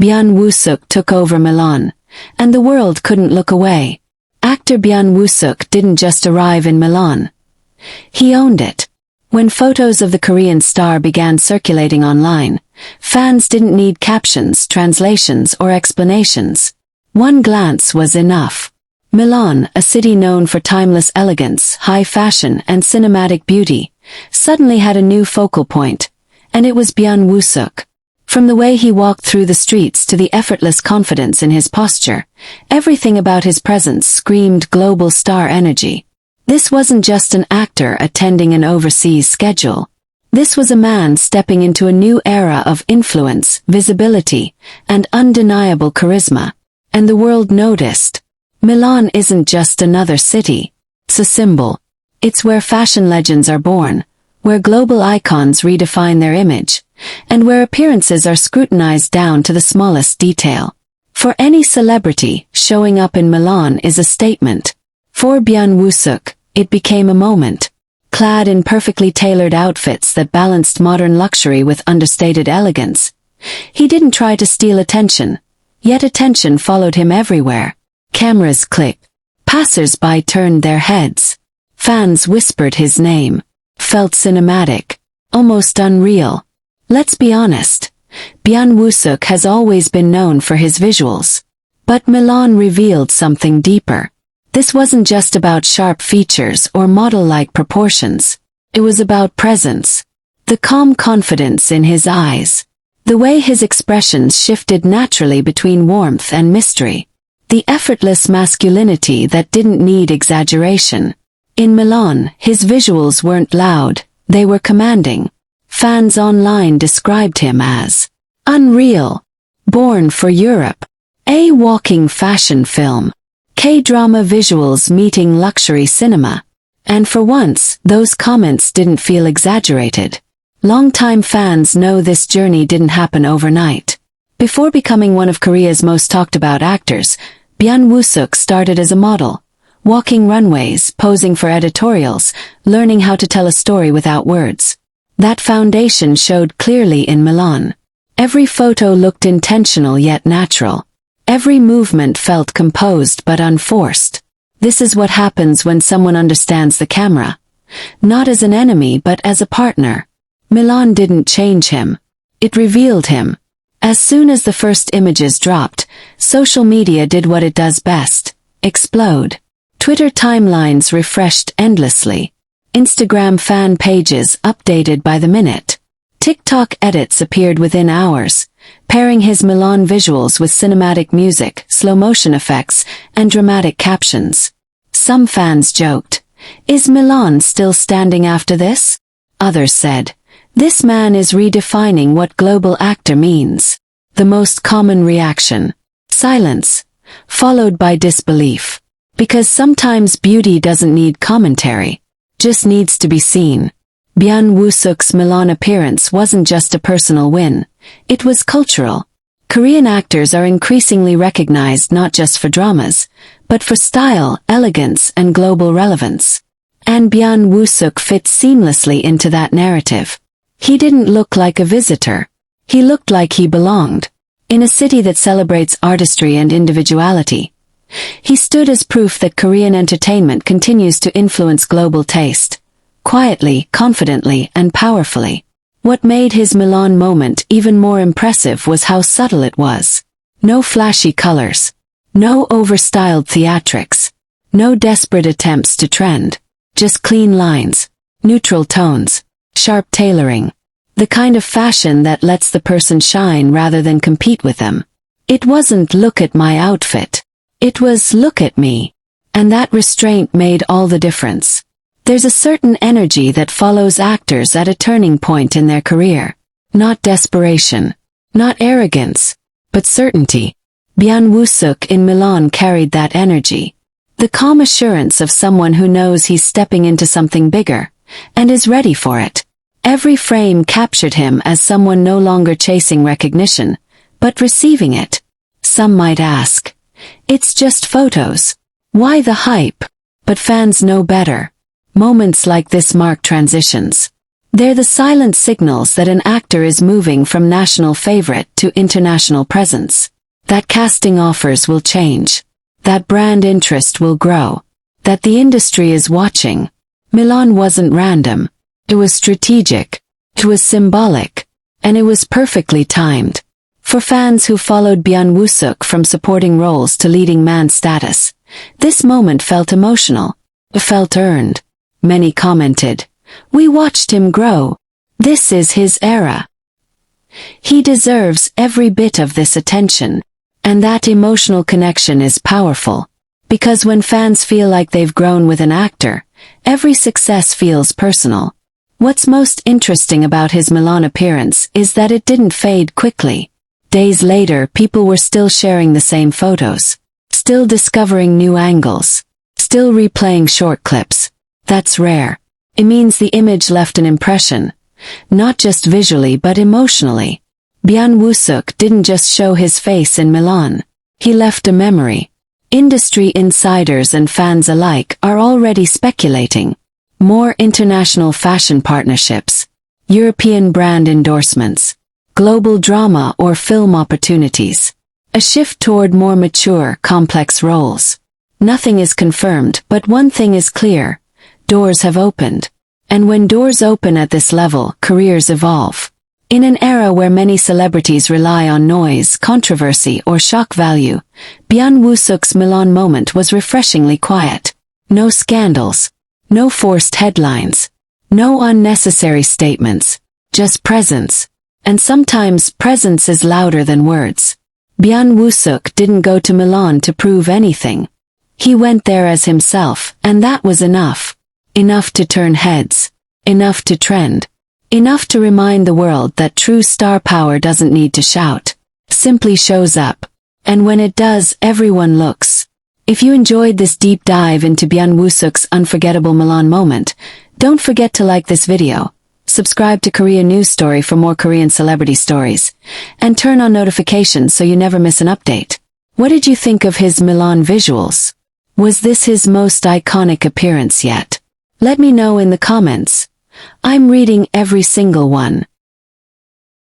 Byun Woo-seok took over Milan, and the world couldn't look away. Actor Byun Woo-seok didn't just arrive in Milan. He owned it. When photos of the Korean star began circulating online, fans didn't need captions, translations, or explanations. One glance was enough. Milan, a city known for timeless elegance, high fashion, and cinematic beauty, suddenly had a new focal point, and it was Byun Woo-seok. From the way he walked through the streets to the effortless confidence in his posture, everything about his presence screamed global star energy. This wasn't just an actor attending an overseas schedule. This was a man stepping into a new era of influence, visibility, and undeniable charisma. And the world noticed. Milan isn't just another city. It's a symbol. It's where fashion legends are born, where global icons redefine their image, and where appearances are scrutinized down to the smallest detail. For any celebrity, showing up in Milan is a statement. For Byun Woo-seok, it became a moment. Clad in perfectly tailored outfits that balanced modern luxury with understated elegance, he didn't try to steal attention, yet attention followed him everywhere. Cameras clicked. Passers-by turned their heads. Fans whispered his name. Felt cinematic. Almost unreal. Let's be honest. Byun Woo-seok has always been known for his visuals. But Milan revealed something deeper. This wasn't just about sharp features or model-like proportions. It was about presence. The calm confidence in his eyes. The way his expressions shifted naturally between warmth and mystery. The effortless masculinity that didn't need exaggeration. In Milan, his visuals weren't loud, they were commanding. Fans online described him as unreal, born for Europe, a walking fashion film, K-drama visuals meeting luxury cinema. And for once, those comments didn't feel exaggerated. Longtime fans know this journey didn't happen overnight. Before becoming one of Korea's most talked about actors, Byun Woo-seok started as a model, walking runways, posing for editorials, learning how to tell a story without words. That foundation showed clearly in Milan. Every photo looked intentional yet natural. Every movement felt composed but unforced. This is what happens when someone understands the camera. Not as an enemy but as a partner. Milan didn't change him. It revealed him. As soon as the first images dropped, social media did what it does best: explode. Twitter timelines refreshed endlessly. Instagram fan pages updated by the minute. TikTok edits appeared within hours, pairing his Milan visuals with cinematic music, slow-motion effects, and dramatic captions. Some fans joked, "Is Milan still standing after this?" Others said, "This man is redefining what global actor means." The most common reaction: silence, followed by disbelief. Because sometimes beauty doesn't need commentary, just needs to be seen. Byun Woo-seok's Milan appearance wasn't just a personal win, it was cultural. Korean actors are increasingly recognized not just for dramas, but for style, elegance, and global relevance. And Byun Woo-seok fit seamlessly into that narrative. He didn't look like a visitor. He looked like he belonged. In a city that celebrates artistry and individuality, he stood as proof that Korean entertainment continues to influence global taste. Quietly, confidently, and powerfully. What made his Milan moment even more impressive was how subtle it was. No flashy colors. No overstyled theatrics. No desperate attempts to trend. Just clean lines. Neutral tones. Sharp tailoring. The kind of fashion that lets the person shine rather than compete with them. It wasn't "look at my outfit." It was "look at me." And that restraint made all the difference. There's a certain energy that follows actors at a turning point in their career. Not desperation. Not arrogance. But certainty. Byun Woo-seok in Milan carried that energy. The calm assurance of someone who knows he's stepping into something bigger, and is ready for it. Every frame captured him as someone no longer chasing recognition, but receiving it. Some might ask, "It's just photos. Why the hype?" But fans know better. Moments like this mark transitions. They're the silent signals that an actor is moving from national favorite to international presence. That casting offers will change. That brand interest will grow. That the industry is watching. Milan wasn't random. It was strategic. It was symbolic. And it was perfectly timed. For fans who followed Byun Woo-seok from supporting roles to leading man status, this moment felt emotional. It felt earned. Many commented, "We watched him grow. This is his era. He deserves every bit of this attention." And that emotional connection is powerful. Because when fans feel like they've grown with an actor, every success feels personal. What's most interesting about his Milan appearance is that it didn't fade quickly. Days later, people were still sharing the same photos, still discovering new angles, still replaying short clips. That's rare. It means the image left an impression, not just visually but emotionally. Byun Woo-seok didn't just show his face in Milan. He left a memory. Industry insiders and fans alike are already speculating. More international fashion partnerships, European brand endorsements, global drama or film opportunities. A shift toward more mature, complex roles. Nothing is confirmed, but one thing is clear. Doors have opened. And when doors open at this level, careers evolve. In an era where many celebrities rely on noise, controversy, or shock value, Byun Woo-seok's Milan moment was refreshingly quiet. No scandals. No forced headlines. No unnecessary statements. Just presence. And sometimes presence is louder than words. Byun Woo-seok didn't go to Milan to prove anything. He went there as himself, and that was enough. Enough to turn heads. Enough to trend. Enough to remind the world that true star power doesn't need to shout. Simply shows up. And when it does, everyone looks. If you enjoyed this deep dive into Byun Woo-seok's unforgettable Milan moment, don't forget to like this video, subscribe to Korea News Story for more Korean celebrity stories, and turn on notifications so you never miss an update. What did you think of his Milan visuals? Was this his most iconic appearance yet? Let me know in the comments. I'm reading every single one.